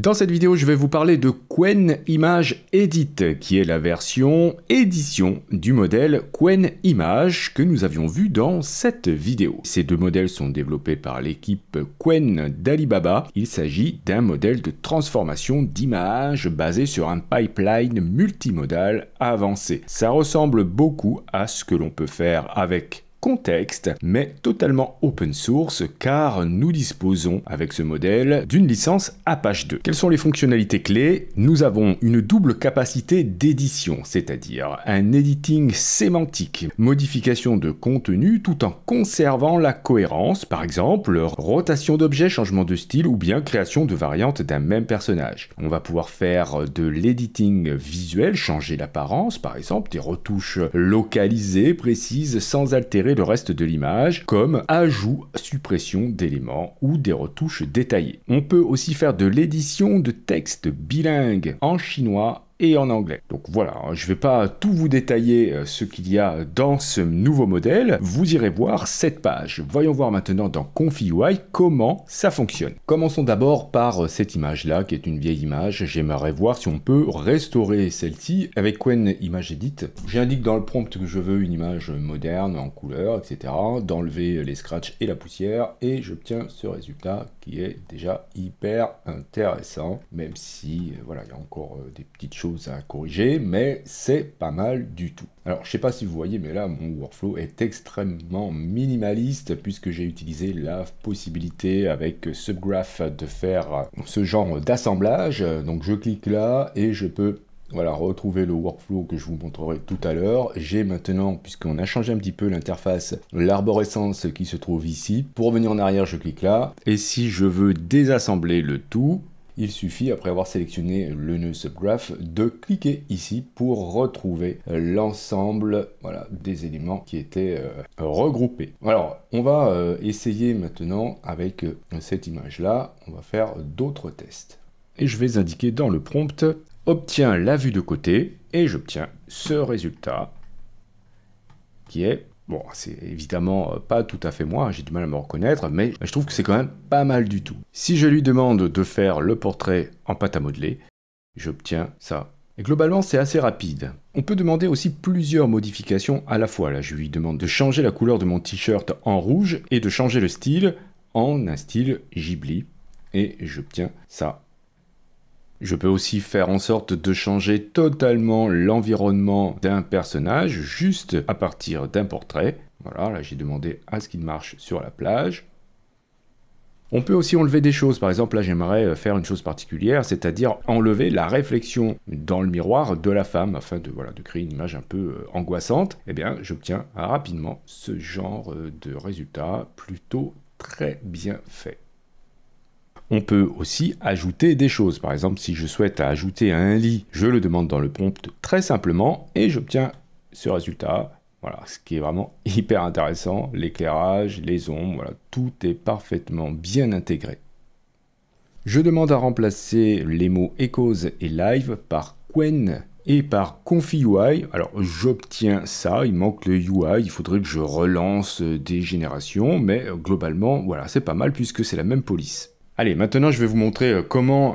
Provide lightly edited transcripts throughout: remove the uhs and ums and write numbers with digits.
Dans cette vidéo, je vais vous parler de Qwen Image Edit, qui est la version édition du modèle Qwen Image que nous avions vu dans cette vidéo. Ces deux modèles sont développés par l'équipe Qwen d'Alibaba. Il s'agit d'un modèle de transformation d'image basé sur un pipeline multimodal avancé. Ça ressemble beaucoup à ce que l'on peut faire avec Contexte, mais totalement open source car nous disposons avec ce modèle d'une licence Apache 2. Quelles sont les fonctionnalités clés? Nous avons une double capacité d'édition, c'est-à-dire un editing sémantique, modification de contenu tout en conservant la cohérence, par exemple rotation d'objets, changement de style ou bien création de variantes d'un même personnage. On va pouvoir faire de l'editing visuel, changer l'apparence, par exemple des retouches localisées, précises, sans altérer le reste de l'image, comme ajout, suppression d'éléments ou des retouches détaillées. On peut aussi faire de l'édition de texte bilingue en chinois et en anglais. Donc voilà, je ne vais pas tout vous détailler ce qu'il y a dans ce nouveau modèle, vous irez voir cette page. Voyons voir maintenant dans Confi.ui comment ça fonctionne. Commençons d'abord par cette image-là, qui est une vieille image. J'aimerais voir si on peut restaurer celle-ci avec Qwen Image Edit. J'indique dans le prompt que je veux une image moderne, en couleur, etc. D'enlever les scratchs et la poussière, et j'obtiens ce résultat qui est déjà hyper intéressant, même si, voilà, il y a encore des petites choses à corriger, mais c'est pas mal du tout. Alors, je sais pas si vous voyez, mais là, mon workflow est extrêmement minimaliste puisque j'ai utilisé la possibilité avec Subgraph de faire ce genre d'assemblage. Donc, je clique là et je peux retrouver le workflow que je vous montrerai tout à l'heure. J'ai maintenant, puisqu'on a changé un petit peu l'interface, l'arborescence qui se trouve ici. Pour revenir en arrière, je clique là. Et si je veux désassembler le tout, il suffit, après avoir sélectionné le nœud Subgraph, de cliquer ici pour retrouver l'ensemble des éléments qui étaient regroupés. Alors, on va essayer maintenant avec cette image-là. On va faire d'autres tests. Et je vais indiquer dans le prompt « Obtiens la vue de côté » et j'obtiens ce résultat qui est... Bon, c'est évidemment pas tout à fait moi, j'ai du mal à me reconnaître, mais je trouve que c'est quand même pas mal du tout. Si je lui demande de faire le portrait en pâte à modeler, j'obtiens ça. Et globalement, c'est assez rapide. On peut demander aussi plusieurs modifications à la fois. Là, je lui demande de changer la couleur de mon t-shirt en rouge et de changer le style en un style Ghibli. Et j'obtiens ça. Je peux aussi faire en sorte de changer totalement l'environnement d'un personnage juste à partir d'un portrait. Voilà, là j'ai demandé à ce qu'il marche sur la plage. On peut aussi enlever des choses. Par exemple, là j'aimerais faire une chose particulière, c'est-à-dire enlever la réflexion dans le miroir de la femme afin de créer une image un peu angoissante. Eh bien, j'obtiens rapidement ce genre de résultat plutôt très bien fait. On peut aussi ajouter des choses. Par exemple, si je souhaite ajouter un lit, je le demande dans le prompt très simplement et j'obtiens ce résultat. Voilà, ce qui est vraiment hyper intéressant. L'éclairage, les ombres, tout est parfaitement bien intégré. Je demande à remplacer les mots Echoes et Live par Qwen et par Confi.ui. Alors j'obtiens ça, il manque le UI, il faudrait que je relance des générations, mais globalement, voilà, c'est pas mal puisque c'est la même police. Allez, maintenant je vais vous montrer comment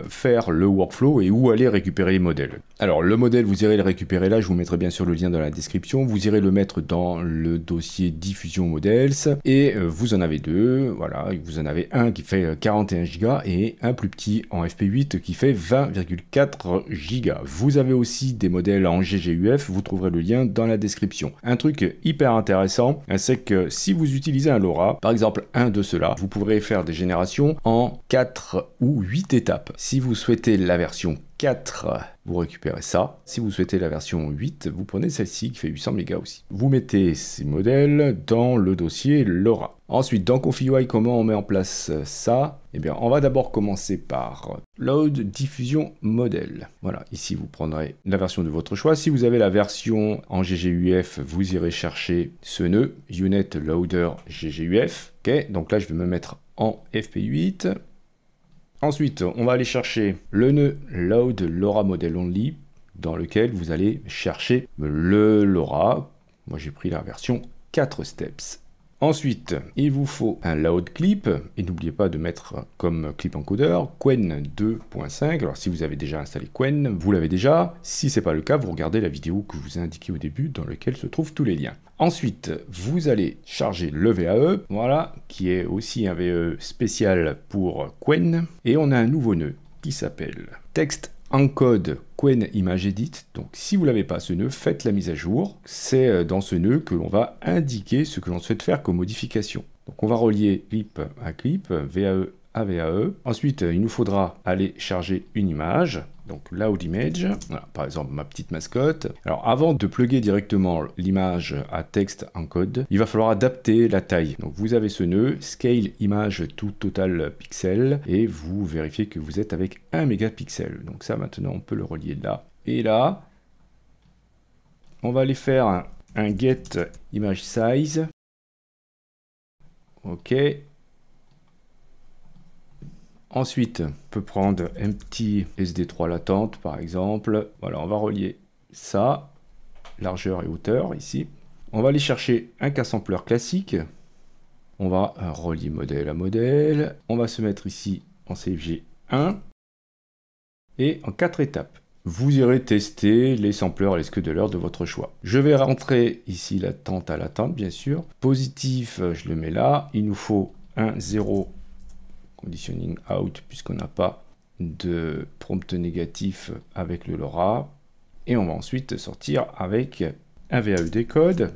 faire le workflow et où aller récupérer les modèles. Alors le modèle, vous irez le récupérer là, je vous mettrai bien sûr le lien dans la description. Vous irez le mettre dans le dossier diffusion models et vous en avez deux. Voilà, vous en avez un qui fait 41 Go et un plus petit en FP8 qui fait 20,4 Go. Vous avez aussi des modèles en GGUF, vous trouverez le lien dans la description. Un truc hyper intéressant, c'est que si vous utilisez un LoRa, par exemple un de ceux-là, vous pourrez faire des générations en 4 ou 8 étapes. Si vous souhaitez la version 4, vous récupérez ça. Si vous souhaitez la version 8, vous prenez celle-ci qui fait 800 mégas aussi. Vous mettez ces modèles dans le dossier LoRa. Ensuite, dans Confi.ui, comment on met en place ça? Eh bien, on va d'abord commencer par Load Diffusion Model. Voilà, ici vous prendrez la version de votre choix. Si vous avez la version en GGUF, vous irez chercher ce nœud, Unit Loader GGUF. Ok, donc là je vais me mettre en FP8. Ensuite, on va aller chercher le nœud Load LoRa Model Only, dans lequel vous allez chercher le LoRa. Moi, j'ai pris la version 4 steps. Ensuite, il vous faut un load clip, et n'oubliez pas de mettre comme clip encoder Qwen 2.5. Alors si vous avez déjà installé Qwen, vous l'avez déjà. Si ce n'est pas le cas, vous regardez la vidéo que je vous ai indiquée au début, dans laquelle se trouvent tous les liens. Ensuite, vous allez charger le VAE, voilà, qui est aussi un VAE spécial pour Qwen. Et on a un nouveau nœud qui s'appelle Text Encode Qwen Image Edit. Donc si vous l'avez pas ce nœud, faites la mise à jour. C'est dans ce nœud que l'on va indiquer ce que l'on souhaite faire comme modification. Donc on va relier clip à clip, VAE à VAE. Ensuite, il nous faudra aller charger une image. Donc load image, voilà, par exemple ma petite mascotte. Alors avant de plugger directement l'image à text encode, il va falloir adapter la taille. Donc vous avez ce nœud, scale image to total pixel, et vous vérifiez que vous êtes avec 1 mégapixel. Donc ça maintenant on peut le relier là. Et là, on va aller faire un get image size. Ok. Ensuite, on peut prendre un petit SD3 latente par exemple. Voilà, on va relier ça, largeur et hauteur ici. On va aller chercher un K-sampler classique. On va relier modèle à modèle. On va se mettre ici en CFG 1 et en 4 étapes. Vous irez tester les sampleurs et les scheduler de votre choix. Je vais rentrer ici latente à latente, bien sûr. Positif, je le mets là. Il nous faut un 0 conditioning out, puisqu'on n'a pas de prompt négatif avec le LoRa. Et on va ensuite sortir avec un VAE décode.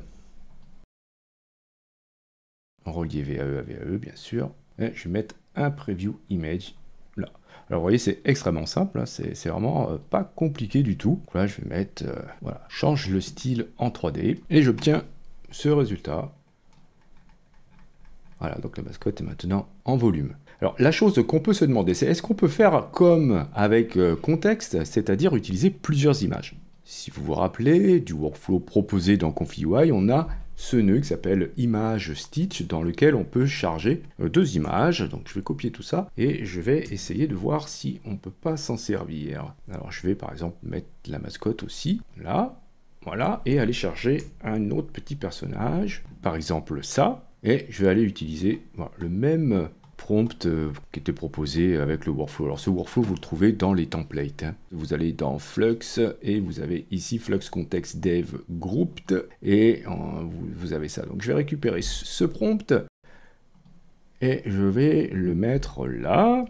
Relier VAE à VAE, bien sûr. Et je vais mettre un preview image là. Alors vous voyez, c'est extrêmement simple, hein, c'est vraiment pas compliqué du tout. Donc là, je vais mettre, voilà, change le style en 3D, et j'obtiens ce résultat. Voilà, donc la mascotte est maintenant en volume. Alors la chose qu'on peut se demander, c'est est-ce qu'on peut faire comme avec contexte, c'est-à-dire utiliser plusieurs images? Si vous vous rappelez du workflow proposé dans ConfigUI, on a ce nœud qui s'appelle Image Stitch, dans lequel on peut charger deux images. Donc je vais copier tout ça et je vais essayer de voir si on ne peut pas s'en servir. Alors je vais par exemple mettre la mascotte aussi, là, voilà, et aller charger un autre petit personnage, par exemple ça, et je vais aller utiliser voilà, le même prompt qui était proposé avec le workflow. Alors ce workflow, vous le trouvez dans les templates. Hein. Vous allez dans Flux et vous avez ici Flux Context Dev Grouped et vous avez ça. Donc je vais récupérer ce prompt et je vais le mettre là.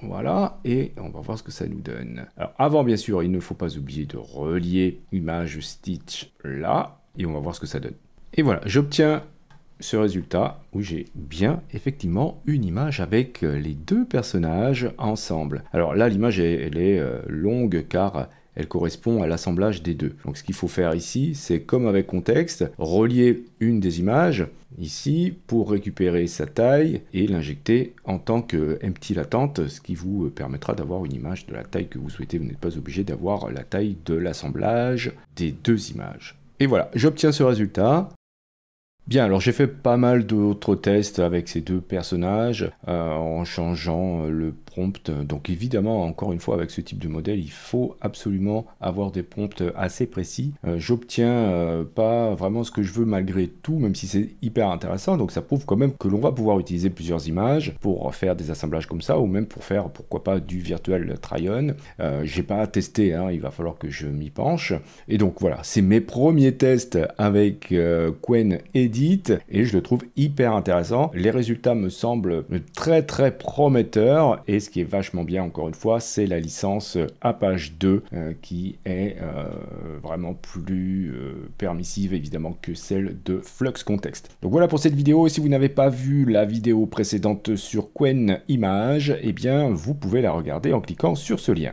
Voilà, et on va voir ce que ça nous donne. Alors avant, bien sûr, il ne faut pas oublier de relier Image Stitch là et on va voir ce que ça donne. Et voilà, j'obtiens ce résultat où j'ai bien effectivement une image avec les deux personnages ensemble. Alors là l'image elle est longue car elle correspond à l'assemblage des deux. Donc ce qu'il faut faire ici, c'est comme avec contexte, relier une des images ici pour récupérer sa taille et l'injecter en tant que empty latente, ce qui vous permettra d'avoir une image de la taille que vous souhaitez. Vous n'êtes pas obligé d'avoir la taille de l'assemblage des deux images. Et voilà, j'obtiens ce résultat. Bien, alors j'ai fait pas mal d'autres tests avec ces deux personnages en changeant le prompt. Donc évidemment, encore une fois, avec ce type de modèle, il faut absolument avoir des prompts assez précis. J'obtiens pas vraiment ce que je veux malgré tout, même si c'est hyper intéressant. Donc ça prouve quand même que l'on va pouvoir utiliser plusieurs images pour faire des assemblages comme ça, ou même pour faire, pourquoi pas, du virtual try-on. J'ai pas testé, hein, il va falloir que je m'y penche. Et donc voilà, c'est mes premiers tests avec Qwen Edit. Et je le trouve hyper intéressant. Les résultats me semblent très très prometteurs et ce qui est vachement bien encore une fois c'est la licence Apache 2 qui est vraiment plus permissive évidemment que celle de Flux Context. Donc voilà pour cette vidéo. Si vous n'avez pas vu la vidéo précédente sur Qwen Image, eh bien vous pouvez la regarder en cliquant sur ce lien.